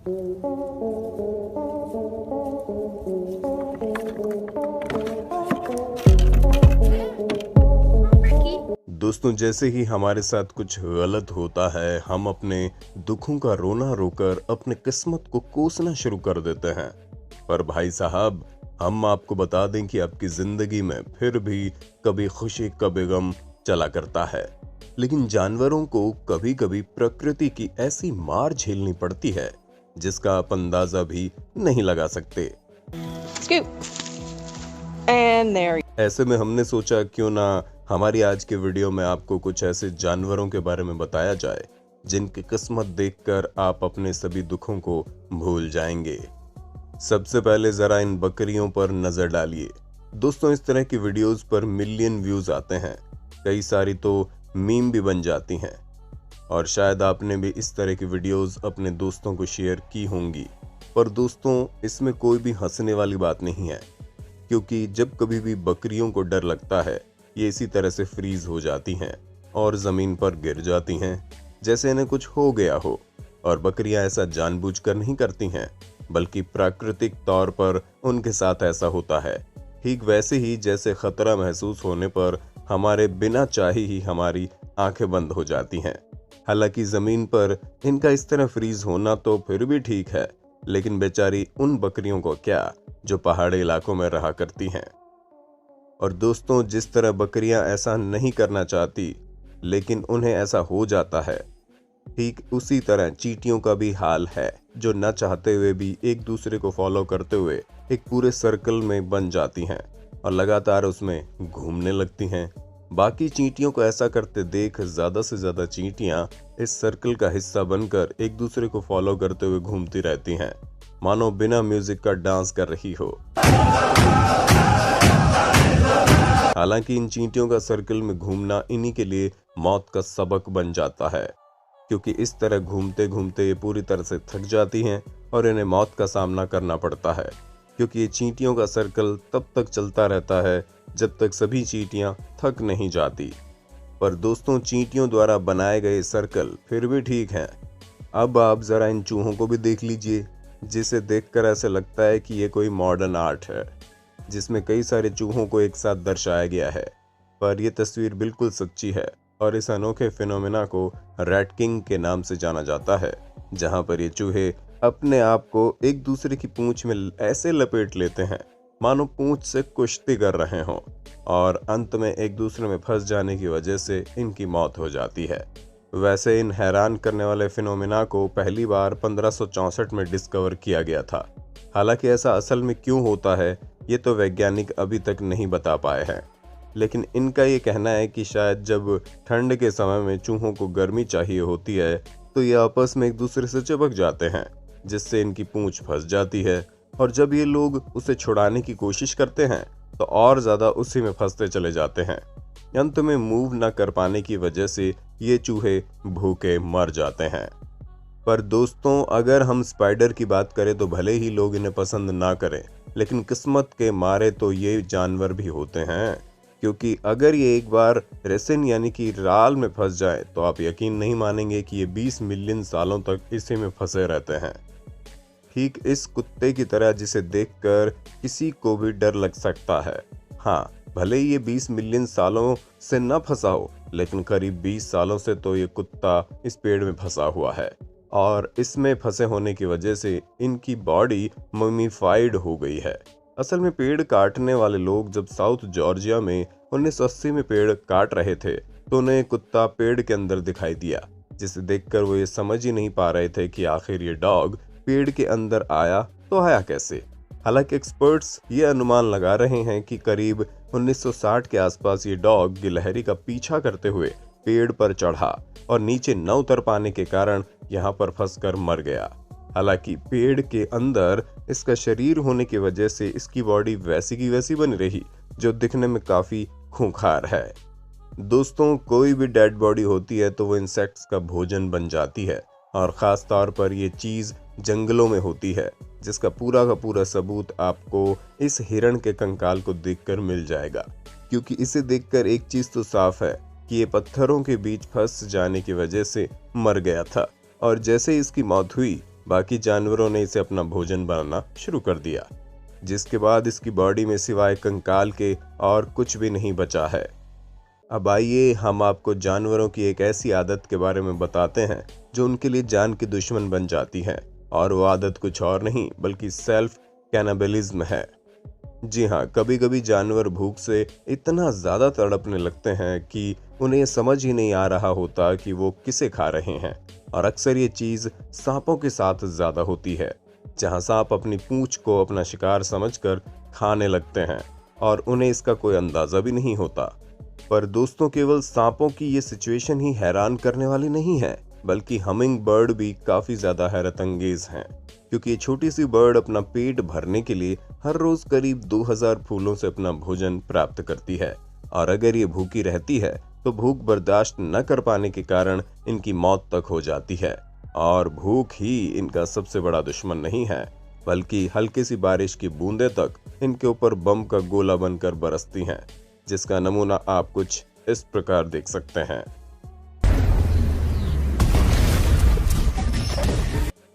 दोस्तों, जैसे ही हमारे साथ कुछ गलत होता है, हम अपने दुखों का रोना रोकर अपने किस्मत को कोसना शुरू कर देते हैं। पर भाई साहब, हम आपको बता दें कि आपकी जिंदगी में फिर भी कभी खुशी कभी गम चला करता है। लेकिन जानवरों को कभी कभी प्रकृति की ऐसी मार झेलनी पड़ती है जिसका आप अंदाजा भी नहीं लगा सकते। ऐसे में हमने सोचा क्यों ना हमारी आज के वीडियो में आपको कुछ ऐसे जानवरों के बारे में बताया जाए जिनकी किस्मत देखकर आप अपने सभी दुखों को भूल जाएंगे। सबसे पहले जरा इन बकरियों पर नजर डालिए। दोस्तों, इस तरह की वीडियोस पर मिलियन व्यूज आते हैं, कई सारी तो मीम भी बन जाती हैं और शायद आपने भी इस तरह की वीडियोस अपने दोस्तों को शेयर की होंगी। पर दोस्तों, इसमें कोई भी हंसने वाली बात नहीं है, क्योंकि जब कभी भी बकरियों को डर लगता है, ये इसी तरह से फ्रीज हो जाती हैं और जमीन पर गिर जाती हैं जैसे इन्हें कुछ हो गया हो। और बकरियां ऐसा जानबूझकर नहीं करती हैं, बल्कि प्राकृतिक तौर पर उनके साथ ऐसा होता है। ठीक वैसे ही जैसे खतरा महसूस होने पर हमारे बिना चाहे ही हमारी आंखें बंद हो जाती हैं। हालांकि जमीन पर इनका इस तरह फ्रीज होना तो फिर भी ठीक है, लेकिन बेचारी उन बकरियों को क्या जो पहाड़ी इलाकों में रहा करती हैं। और दोस्तों, जिस तरह बकरियां ऐसा नहीं करना चाहती लेकिन उन्हें ऐसा हो जाता है, ठीक उसी तरह चींटियों का भी हाल है, जो न चाहते हुए भी एक दूसरे को फॉलो करते हुए एक पूरे सर्कल में बन जाती हैं और लगातार उसमें घूमने लगती हैं। बाकी चींटियों को ऐसा करते देख ज्यादा से ज्यादा चींटियां इस सर्कल का हिस्सा बनकर एक दूसरे को फॉलो करते हुए घूमती रहती हैं, मानो बिना म्यूजिक का डांस कर रही हो। हालांकि इन चींटियों का सर्कल में घूमना इन्हीं के लिए मौत का सबक बन जाता है, क्योंकि इस तरह घूमते घूमते ये पूरी तरह से थक जाती हैं और इन्हें मौत का सामना करना पड़ता है, क्योंकि ये चींटियों का सर्कल तब तक चलता रहता है जब तक सभी चींटियां थक नहीं जाती। पर दोस्तों, चींटियों द्वारा बनाए गए सर्कल फिर भी ठीक हैं। अब आप जरा इन चूहों को भी देख लीजिए, जिसे देखकर ऐसे लगता है कि ये कोई मॉडर्न आर्ट है जिसमें कई सारे चूहों को एक साथ दर्शाया गया है। पर यह तस्वीर बिल्कुल सच्ची है और इस अनोखे फिनोमेना को रैट किंग के नाम से जाना जाता है, जहां पर ये चूहे अपने आप को एक दूसरे की पूंछ में ऐसे लपेट लेते हैं मानो पूंछ से कुश्ती कर रहे हों, और अंत में एक दूसरे में फंस जाने की वजह से इनकी मौत हो जाती है। वैसे इन हैरान करने वाले फिनोमेना को पहली बार 1564 में डिस्कवर किया गया था। हालांकि ऐसा असल में क्यों होता है, ये तो वैज्ञानिक अभी तक नहीं बता पाए हैं, लेकिन इनका ये कहना है कि शायद जब ठंड के समय में चूहों को गर्मी चाहिए होती है तो ये आपस में एक दूसरे से चिपक जाते हैं, जिससे इनकी पूंछ फंस जाती है, और जब ये लोग उसे छुड़ाने की कोशिश करते हैं तो और ज्यादा उसी में फंसते चले जाते हैं। अंत में मूव न कर पाने की वजह से ये चूहे भूखे मर जाते हैं। पर दोस्तों, अगर हम स्पाइडर की बात करें तो भले ही लोग इन्हें पसंद ना करें, लेकिन किस्मत के मारे तो ये जानवर भी होते हैं, क्योंकि अगर ये एक बार रेसिन यानी कि राल में फंस जाए तो आप यकीन नहीं मानेंगे कि ये 20 मिलियन सालों तक इसी में फंसे रहते हैं। ठीक इस कुत्ते की तरह जिसे देखकर किसी को भी डर लग सकता है। हाँ, भले ही ये 20 मिलियन सालों से न फंसा हो, लेकिन करीब 20 सालों से तो ये कुत्ता इस पेड़ में फंसा हुआ है, और इसमें फंसे होने की वजह से इनकी बॉडी ममीफाइड हो गई है। असल में पेड़ काटने वाले लोग जब साउथ जॉर्जिया में 1980 में पेड़ काट रहे थे तो उन्हें कुत्ता पेड़ के अंदर दिखाई दिया, जिसे देखकर वो ये समझ ही नहीं पा रहे थे कि आखिर ये डॉग पेड़ के अंदर आया तो आया कैसे। हालांकि एक्सपर्ट्स ये अनुमान लगा रहे हैं कि करीब 1960 के आसपास ये डॉग गिलहरी का पीछा करते हुए पेड़ पर चढ़ा और नीचे न उतर पाने के कारण यहाँ पर फंसकर मर गया। हालांकि पेड़ के अंदर इसका शरीर होने की वजह से इसकी बॉडी वैसी की वैसी बनी रही, जो दिखने में काफी खूंखार है। दोस्तों, कोई भी डेड बॉडी होती है तो वो इंसेक्ट्स का भोजन बन जाती है, और खास तौर पर ये चीज जंगलों में होती है, जिसका पूरा का पूरा सबूत आपको इस हिरण के कंकाल को देखकर मिल जाएगा। क्योंकि इसे देखकर एक चीज तो साफ है कि ये पत्थरों के बीच फंस जाने की वजह से मर गया था, और जैसे इसकी मौत हुई बाकी जानवरों ने इसे अपना भोजन बनाना शुरू कर दिया, जिसके बाद इसकी बॉडी में सिवाय कंकाल के और कुछ भी नहीं बचा है। अब आइए हम आपको जानवरों की एक ऐसी आदत के बारे में बताते हैं जो उनके लिए जान की दुश्मन बन जाती है, और वो आदत कुछ और नहीं बल्कि सेल्फ कैनिबलिज्म है। जी हाँ, कभी कभी जानवर भूख से इतना ज्यादा तड़पने लगते हैं कि उन्हें ये समझ ही नहीं आ रहा होता कि वो किसे खा रहे हैं, और अक्सर ये चीज सांपों के साथ ज्यादा होती है, जहाँ सांप अपनी पूंछ को अपना शिकार समझकर खाने लगते हैं और उन्हें इसका कोई अंदाजा भी नहीं होता। पर दोस्तों, केवल सांपों की ये सिचुएशन ही हैरान करने वाली नहीं है, बल्कि हमिंग बर्ड भी काफी ज्यादा हैरत अंगेज हैं, क्योंकि ये छोटी सी बर्ड अपना पेट भरने के लिए हर रोज करीब 2000 फूलों से अपना भोजन प्राप्त करती है, और अगर ये भूखी रहती है तो भूख बर्दाश्त न कर पाने के कारण इनकी मौत तक हो जाती है। और भूख ही इनका सबसे बड़ा दुश्मन नहीं है, बल्कि हल्की सी बारिश की बूंदें तक इनके ऊपर बम का गोला बनकर बरसती हैं, जिसका नमूना आप कुछ इस प्रकार देख सकते हैं।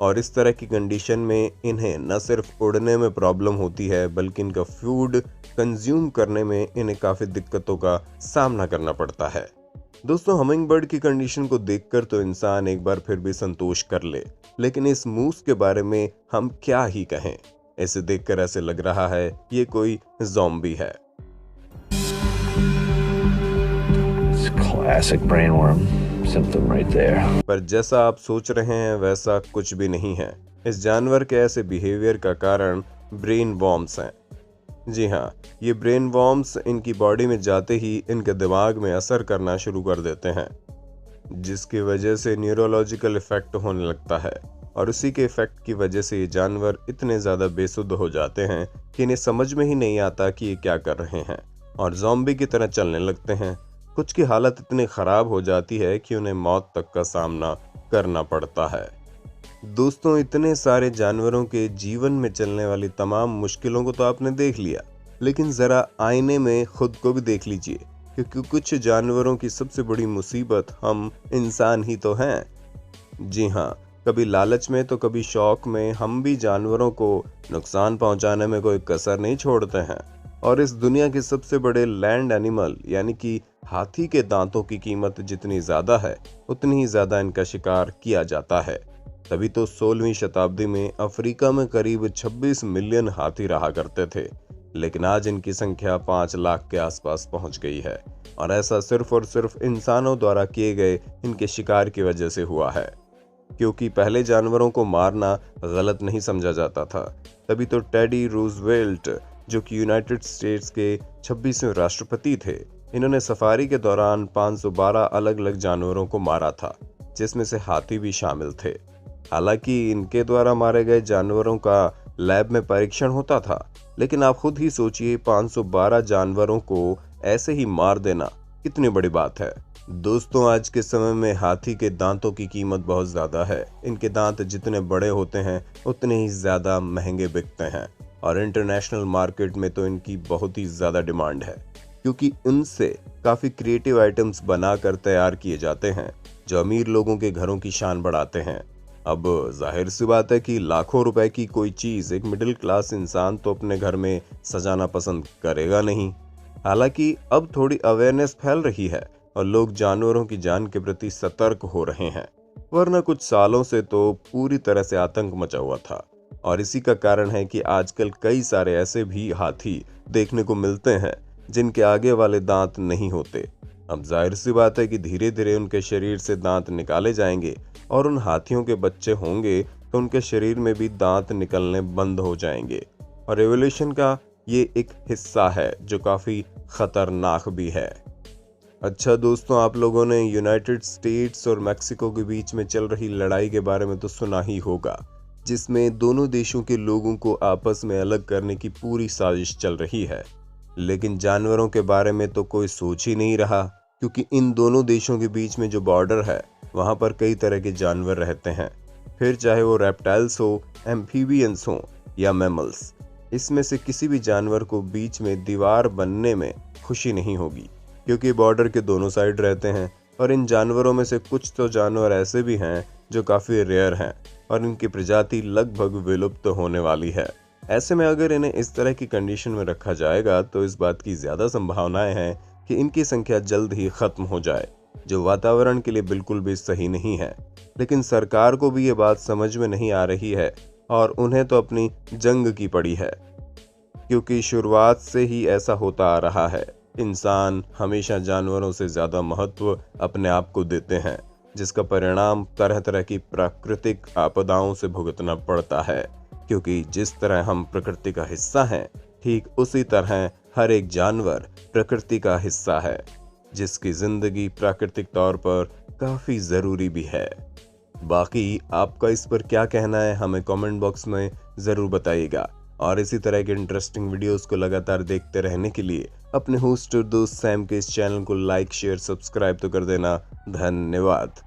और इस तरह की कंडीशन में इन्हें न सिर्फ उड़ने में प्रॉब्लम होती है, बल्कि इनका फूड कंज्यूम करने में इन्हें काफ़ी दिक्कतों का सामना करना पड़ता है। दोस्तों, हमिंग बर्ड की कंडीशन को देखकर तो इंसान एक बार फिर भी संतोष कर ले, लेकिन इस मूस के बारे में हम क्या ही कहें। इसे देखकर ऐसे लग रहा है ये कोई ज़ॉम्बी है। Classic brainworm symptom right there. पर जैसा आप सोच रहे हैं वैसा कुछ भी नहीं है। इस जानवर के ऐसे बिहेवियर का कारण ब्रेन वॉर्म्स हैं। जी हाँ, ये ब्रेन वॉर्म्स इनकी बॉडी में जाते ही इनके दिमाग में असर करना शुरू कर देते हैं, जिसकी वजह से न्यूरोलॉजिकल इफेक्ट होने लगता है, और उसी के इफेक्ट की वजह से ये जानवर इतने ज़्यादा बेसुध हो जाते हैं कि इन्हें समझ में ही नहीं आता कि ये क्या कर रहे हैं, और ज़ॉम्बी की तरह चलने लगते हैं। कुछ की हालत इतनी ख़राब हो जाती है कि उन्हें मौत तक का सामना करना पड़ता है। दोस्तों, इतने सारे जानवरों के जीवन में चलने वाली तमाम मुश्किलों को तो आपने देख लिया, लेकिन ज़रा आईने में खुद को भी देख लीजिए, क्योंकि कुछ जानवरों की सबसे बड़ी मुसीबत हम इंसान ही तो हैं। जी हाँ, कभी लालच में तो कभी शौक में हम भी जानवरों को नुकसान पहुंचाने में कोई कसर नहीं छोड़ते हैं। और इस दुनिया के सबसे बड़े लैंड एनिमल यानी कि हाथी के दांतों की कीमत जितनी ज़्यादा है, उतनी ही ज़्यादा इनका शिकार किया जाता है। तभी तो 16वीं शताब्दी में अफ्रीका में करीब 26 मिलियन हाथी रहा करते थे, लेकिन आज इनकी संख्या 5 लाख के आसपास पहुंच गई है, और ऐसा सिर्फ और सिर्फ इंसानों द्वारा किए गए इनके शिकार की वजह से हुआ है। क्योंकि पहले जानवरों को मारना गलत नहीं समझा जाता था, तभी तो टेडी रूजवेल्ट, जो कि यूनाइटेड स्टेट्स के 26वें राष्ट्रपति थे, इन्होंने सफारी के दौरान 512 अलग अलग जानवरों को मारा था, जिसमें से हाथी भी शामिल थे। हालांकि इनके द्वारा मारे गए जानवरों का लैब में परीक्षण होता था, लेकिन आप खुद ही सोचिए 512 जानवरों को ऐसे ही मार देना कितनी बड़ी बात है। दोस्तों, आज के समय में हाथी के दांतों की कीमत बहुत ज़्यादा है। इनके दांत जितने बड़े होते हैं उतने ही ज़्यादा महंगे बिकते हैं, और इंटरनेशनल मार्केट में तो इनकी बहुत ही ज़्यादा डिमांड है, क्योंकि इनसे काफ़ी क्रिएटिव आइटम्स बनाकर तैयार किए जाते हैं जो अमीर लोगों के घरों की शान बढ़ाते हैं। अब जाहिर सी बात है कि लाखों रुपए की कोई चीज़ एक मिडिल क्लास इंसान तो अपने घर में सजाना पसंद करेगा नहीं। हालांकि अब थोड़ी अवेयरनेस फैल रही है और लोग जानवरों की जान के प्रति सतर्क हो रहे हैं, वरना कुछ सालों से तो पूरी तरह से आतंक मचा हुआ था। और इसी का कारण है कि आजकल कई सारे ऐसे भी हाथी देखने को मिलते हैं जिनके आगे वाले दांत नहीं होते। अब जाहिर सी बात है कि धीरे धीरे उनके शरीर से दांत निकाले जाएंगे, और उन हाथियों के बच्चे होंगे तो उनके शरीर में भी दांत निकलने बंद हो जाएंगे। और एवोल्यूशन का ये एक हिस्सा है जो काफ़ी खतरनाक भी है। अच्छा दोस्तों, आप लोगों ने यूनाइटेड स्टेट्स और मैक्सिको के बीच में चल रही लड़ाई के बारे में तो सुना ही होगा, जिसमें दोनों देशों के लोगों को आपस में अलग करने की पूरी साजिश चल रही है। लेकिन जानवरों के बारे में तो कोई सोच ही नहीं रहा, क्योंकि इन दोनों देशों के बीच में जो बॉर्डर है वहाँ पर कई तरह के जानवर रहते हैं, फिर चाहे वो रेप्टाइल्स हो, एम्फीबियंस हो या मैमल्स। इसमें से किसी भी जानवर को बीच में दीवार बनने में खुशी नहीं होगी, क्योंकि बॉर्डर के दोनों साइड रहते हैं। और इन जानवरों में से कुछ तो जानवर ऐसे भी हैं जो काफ़ी रेयर हैं, और इनकी प्रजाति लगभग विलुप्त होने वाली है। ऐसे में अगर इन्हें इस तरह की कंडीशन में रखा जाएगा तो इस बात की ज्यादा संभावनाएं हैं कि इनकी संख्या जल्द ही खत्म हो जाए, जो वातावरण के लिए बिल्कुल भी सही नहीं है। लेकिन सरकार को भी ये बात समझ में नहीं आ रही है और उन्हें तो अपनी जंग की पड़ी है, क्योंकि शुरुआत से ही ऐसा होता आ रहा है। इंसान हमेशा जानवरों से ज्यादा महत्व अपने आप को देते हैं, जिसका परिणाम तरह तरह की प्राकृतिक आपदाओं से भुगतना पड़ता है। क्योंकि जिस तरह हम प्रकृति का हिस्सा हैं, ठीक उसी तरह हर एक जानवर प्रकृति का हिस्सा है, जिसकी जिंदगी प्राकृतिक तौर पर काफी जरूरी भी है। बाकी आपका इस पर क्या कहना है, हमें कमेंट बॉक्स में जरूर बताइएगा। और इसी तरह के इंटरेस्टिंग वीडियोस को लगातार देखते रहने के लिए अपने होस्ट और दोस्त सैम के इस चैनल को लाइक, शेयर, सब्सक्राइब तो कर देना। धन्यवाद।